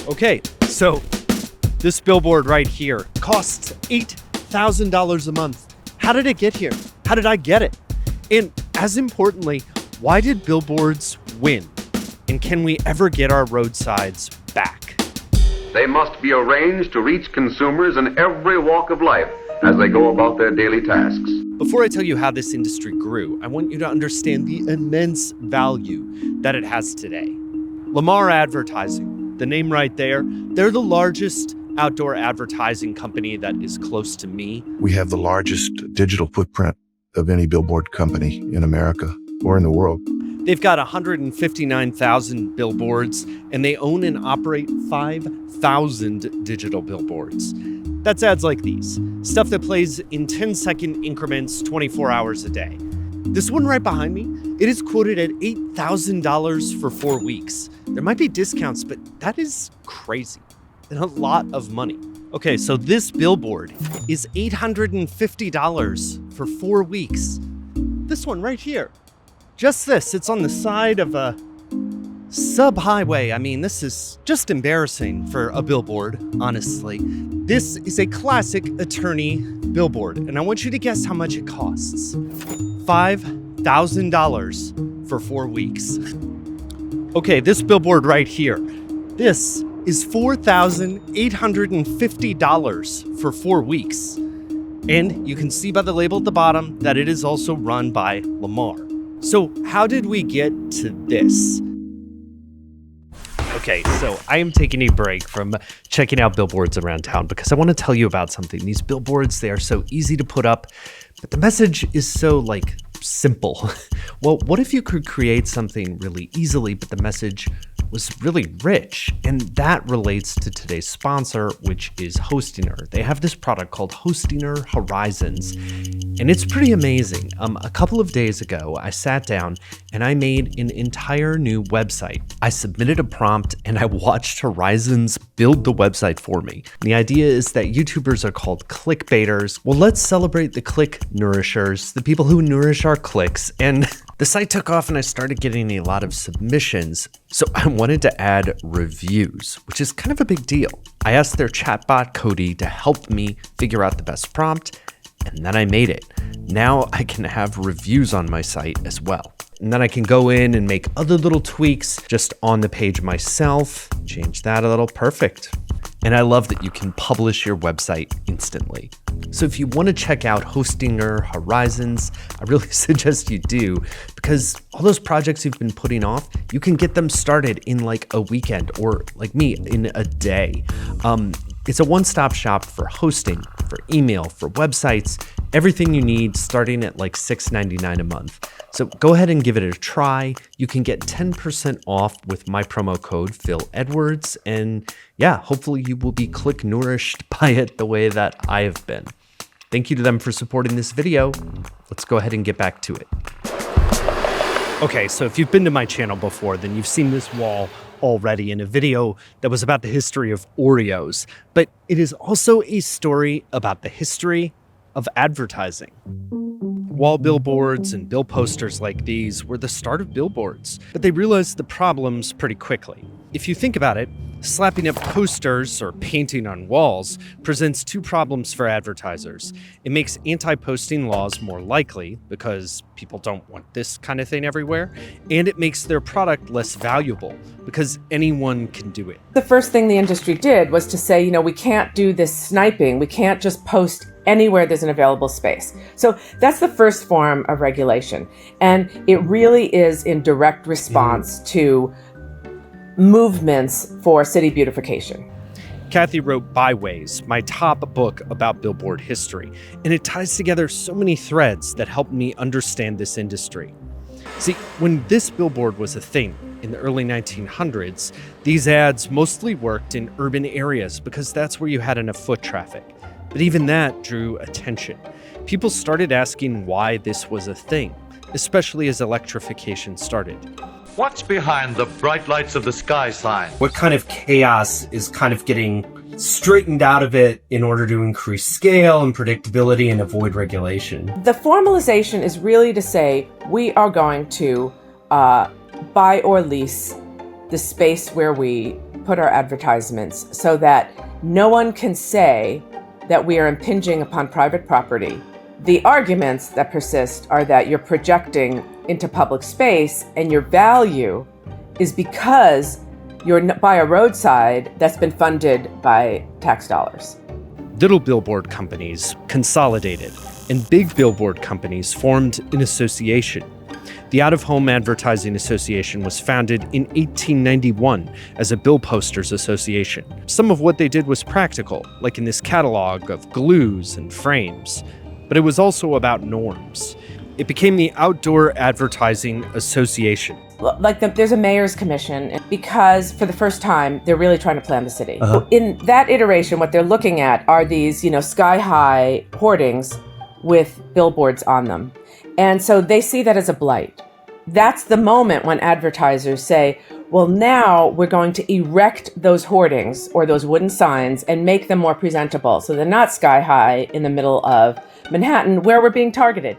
Okay, so this billboard right here costs $8,000 a month. How did it get here? How did I get it? And as importantly, why did billboards win? And can we ever get our roadsides back? They must be arranged to reach consumers in every walk of life as they go about their daily tasks. Before I tell you how this industry grew, I want you to understand the immense value that it has today. Lamar Advertising, the name right there, they're the largest outdoor advertising company that is close to me. We have the largest digital footprint of any billboard company in America or in the world. They've got 159,000 billboards, and they own and operate 5,000 digital billboards. That's ads like these, stuff that plays in 10-second increments 24 hours a day. This one right behind me, it is quoted at $8,000 for 4 weeks. There might be discounts, but that is crazy and a lot of money. Okay, so this billboard is $850 for 4 weeks. This one right here, just this, it's on the side of a sub-highway. I mean, this is just embarrassing for a billboard, honestly. This is a classic attorney billboard, and I want you to guess how much it costs. $5,000 for 4 weeks. Okay, this billboard right here, this is $4,850 for 4 weeks. And you can see by the label at the bottom that it is also run by Lamar. So how did we get to this? Okay, so I am taking a break from checking out billboards around town because I want to tell you about something. These billboards, they are so easy to put up, but the message is so simple. Well, what if you could create something really easily, but the message was really rich? And that relates to today's sponsor, which is Hostinor. They have this product called Hostinor Horizons, and it's pretty amazing. A couple of days ago, I sat down and I made an entire new website. I submitted a prompt and I watched Horizons build the website for me. The idea is that YouTubers are called clickbaiters. Well, let's celebrate the click nourishers, the people who nourish our clicks. And the site took off and I started getting a lot of submissions. So I wanted to add reviews, which is kind of a big deal. I asked their chatbot Cody to help me figure out the best prompt, and then I made it. Now I can have reviews on my site as well. And then I can go in and make other little tweaks just on the page myself, change that a little, perfect. And I love that you can publish your website instantly. So if you want to check out Hostinor Horizons, I really suggest you do, because all those projects you've been putting off, you can get them started in a weekend, or like me, in a day. It's a one-stop shop for hosting, for email, for websites, everything you need, starting at $6.99 a month. So go ahead and give it a try. You can get 10% off with my promo code PHILEDWARDS, and yeah, hopefully you will be click nourished by it the way that I have been. Thank you to them for supporting this video. Let's go ahead and get back to it. Okay, so if you've been to my channel before, then you've seen this wall already in a video that was about the history of Oreos, but it is also a story about the history of advertising. Wall billboards and bill posters like these were the start of billboards, but they realized the problems pretty quickly. If you think about it, slapping up posters or painting on walls presents two problems for advertisers. It makes anti-posting laws more likely because people don't want this kind of thing everywhere, and it makes their product less valuable because anyone can do it. The first thing the industry did was to say, we can't do this sniping. We can't just post anywhere there's an available space. So that's the first form of regulation. And it really is in direct response to movements for city beautification. Kathy wrote Byways, my top book about billboard history, and it ties together so many threads that help me understand this industry. See, when this billboard was a thing in the early 1900s, these ads mostly worked in urban areas because that's where you had enough foot traffic. But even that drew attention. People started asking why this was a thing, especially as electrification started. What's behind the bright lights of the sky sign? What kind of chaos is kind of getting straightened out of it in order to increase scale and predictability and avoid regulation? The formalization is really to say we are going to buy or lease the space where we put our advertisements so that no one can say that we are impinging upon private property. The arguments that persist are that you're projecting into public space and your value is because you're by a roadside that's been funded by tax dollars. Little billboard companies consolidated, and big billboard companies formed an association. The Out-of-Home Advertising Association was founded in 1891 as a bill posters association. Some of what they did was practical, like in this catalog of glues and frames, but it was also about norms. It became the Outdoor Advertising Association. There's a mayor's commission because for the first time, they're really trying to plan the city. In that iteration, what they're looking at are these, sky-high hoardings with billboards on them. And so they see that as a blight. That's the moment when advertisers say, well, now we're going to erect those hoardings or those wooden signs and make them more presentable. So they're not sky-high in the middle of Manhattan where we're being targeted.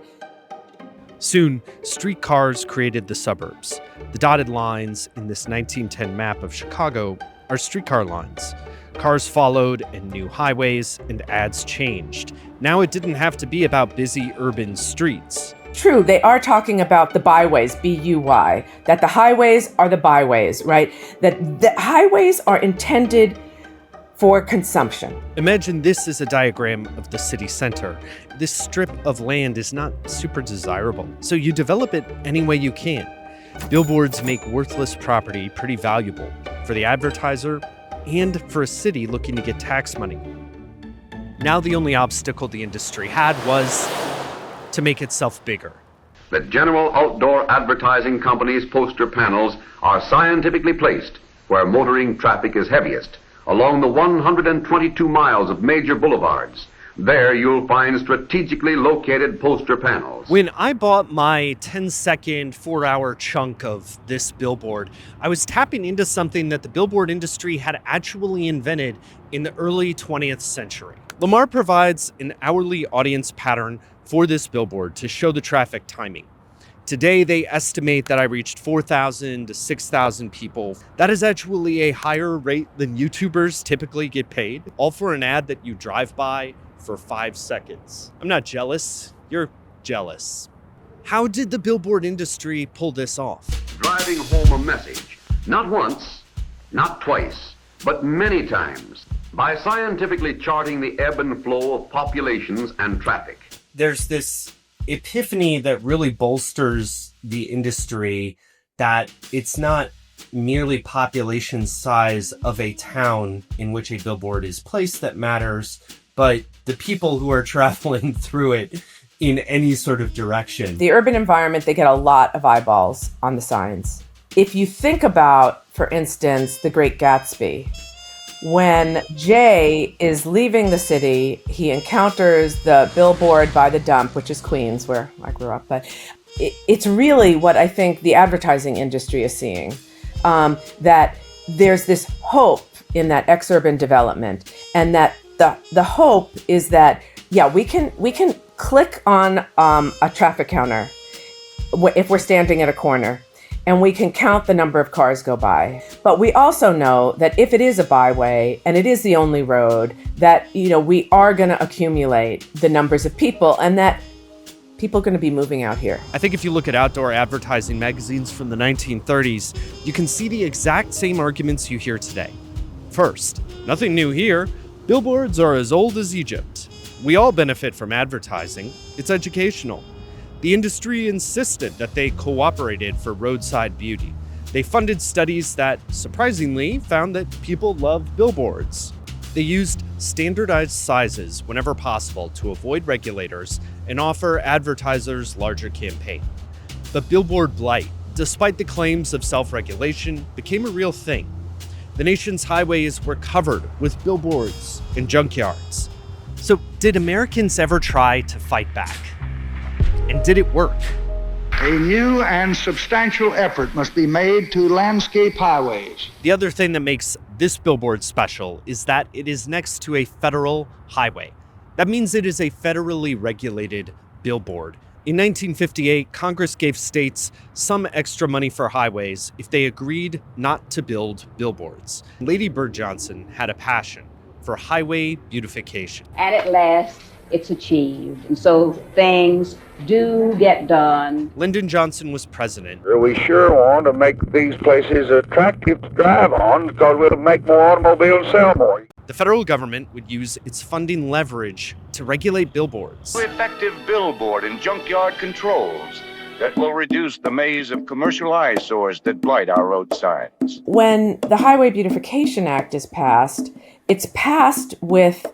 Soon, streetcars created the suburbs. The dotted lines in this 1910 map of Chicago are streetcar lines. Cars followed and new highways and ads changed. Now it didn't have to be about busy urban streets. True, they are talking about the byways, B-U-Y, that the highways are the byways, right? That the highways are intended for consumption. Imagine this is a diagram of the city center. This strip of land is not super desirable, so you develop it any way you can. Billboards make worthless property pretty valuable for the advertiser and for a city looking to get tax money. Now the only obstacle the industry had was to make itself bigger. The general outdoor advertising company's poster panels are scientifically placed where motoring traffic is heaviest, along the 122 miles of major boulevards. There you'll find strategically located poster panels. When I bought my 10-second, 4-hour chunk of this billboard, I was tapping into something that the billboard industry had actually invented in the early 20th century. Lamar provides an hourly audience pattern for this billboard to show the traffic timing. Today, they estimate that I reached 4,000 to 6,000 people. That is actually a higher rate than YouTubers typically get paid, all for an ad that you drive by for 5 seconds. I'm not jealous, you're jealous. How did the billboard industry pull this off? Driving home a message, not once, not twice, but many times, by scientifically charting the ebb and flow of populations and traffic. There's this epiphany that really bolsters the industry that it's not merely population size of a town in which a billboard is placed that matters, but the people who are traveling through it in any sort of direction. The urban environment, they get a lot of eyeballs on the signs. If you think about, for instance, The Great Gatsby, when Jay is leaving the city, he encounters the billboard by the dump, which is Queens, where I grew up. But it's really what I think the advertising industry is seeing, that there's this hope in that ex-urban development, and that the hope is that, we can click on a traffic counter if we're standing at a corner, and we can count the number of cars go by. But we also know that if it is a byway and it is the only road, that we are going to accumulate the numbers of people, and that people are going to be moving out here. I think if you look at outdoor advertising magazines from the 1930s, you can see the exact same arguments you hear today. First, nothing new here. Billboards are as old as Egypt. We all benefit from advertising. It's educational. The industry insisted that they cooperated for roadside beauty. They funded studies that, surprisingly, found that people loved billboards. They used standardized sizes whenever possible to avoid regulators and offer advertisers larger campaign. But billboard blight, despite the claims of self-regulation, became a real thing. The nation's highways were covered with billboards and junkyards. So did Americans ever try to fight back? And did it work? A new and substantial effort must be made to landscape highways. The other thing that makes this billboard special is that it is next to a federal highway. That means it is a federally regulated billboard In 1958, Congress gave states some extra money for highways if they agreed not to build billboards. Lady Bird Johnson had a passion for highway beautification. And at last, it's achieved. And so things do get done. Lyndon Johnson was president. We sure want to make these places attractive to drive on because we'll make more automobiles, sell more. The federal government would use its funding leverage to regulate billboards. Effective billboard and junkyard controls that will reduce the maze of commercial eyesores that blight our roadsides. When the Highway Beautification Act is passed, it's passed with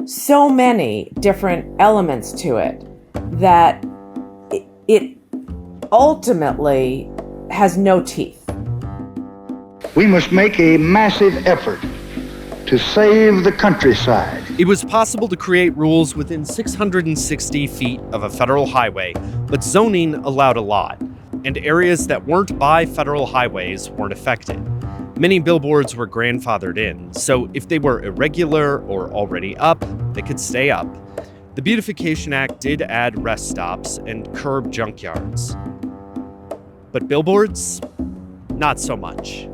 so many different elements to it that it ultimately has no teeth. We must make a massive effort to save the countryside. It was possible to create rules within 660 feet of a federal highway, but zoning allowed a lot, and areas that weren't by federal highways weren't affected. Many billboards were grandfathered in, so if they were irregular or already up, they could stay up. The Beautification Act did add rest stops and curb junkyards. But billboards, not so much.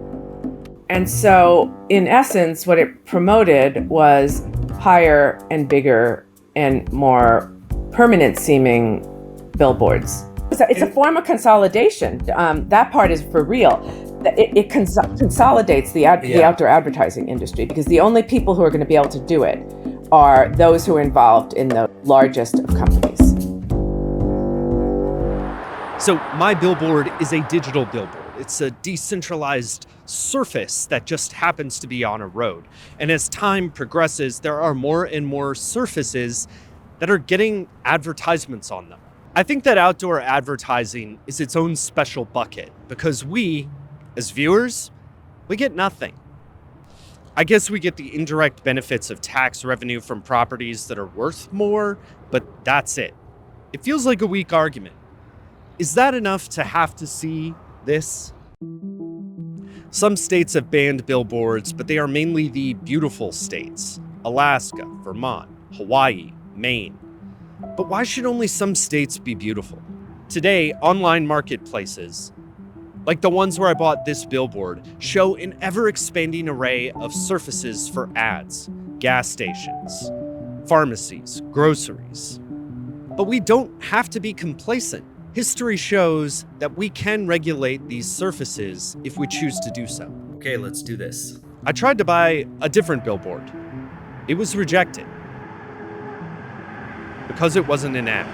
And so, in essence, what it promoted was higher and bigger and more permanent-seeming billboards. It's a form of consolidation. That part is for real. It consolidates the outdoor advertising industry because the only people who are going to be able to do it are those who are involved in the largest of companies. So my billboard is a digital billboard. It's a decentralized surface that just happens to be on a road. And as time progresses, there are more and more surfaces that are getting advertisements on them. I think that outdoor advertising is its own special bucket because we, as viewers, we get nothing. I guess we get the indirect benefits of tax revenue from properties that are worth more, but that's it. It feels like a weak argument. Is that enough to have to see this? Some states have banned billboards, but they are mainly the beautiful states: Alaska, Vermont, Hawaii, Maine. But why should only some states be beautiful? Today, online marketplaces, like the ones where I bought this billboard, show an ever-expanding array of surfaces for ads: gas stations, pharmacies, groceries. But we don't have to be complacent. History shows that we can regulate these surfaces if we choose to do so. Okay, let's do this. I tried to buy a different billboard. It was rejected because it wasn't an ad.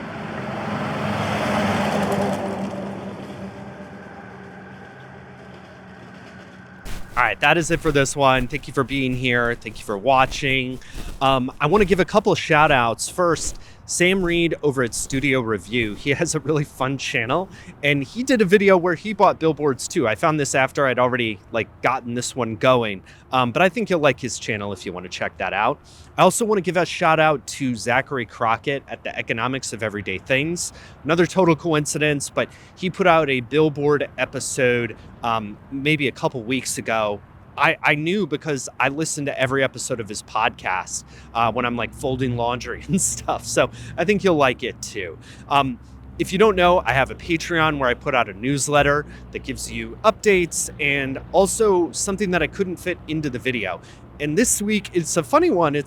All right, that is it for this one. Thank you for being here. Thank you for watching. I want to give a couple of shout outs. First, Sam Reed over at Studio Review. He has a really fun channel, and he did a video where he bought billboards too. I found this after I'd already gotten this one going, but I think you'll like his channel if you want to check that out. I also want to give a shout out to Zachary Crockett at the Economics of Everyday Things. Another total coincidence, but he put out a billboard episode maybe a couple weeks ago. I knew because I listened to every episode of his podcast when I'm folding laundry and stuff. So I think you'll like it too. If you don't know, I have a Patreon where I put out a newsletter that gives you updates and also something that I couldn't fit into the video. And this week, it's a funny one.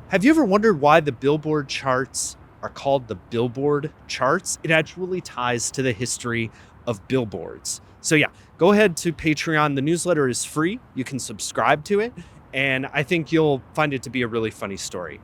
Have you ever wondered why the Billboard charts are called the Billboard charts? It actually ties to the history of billboards. So yeah, go ahead to Patreon. The newsletter is free. You can subscribe to it. And I think you'll find it to be a really funny story.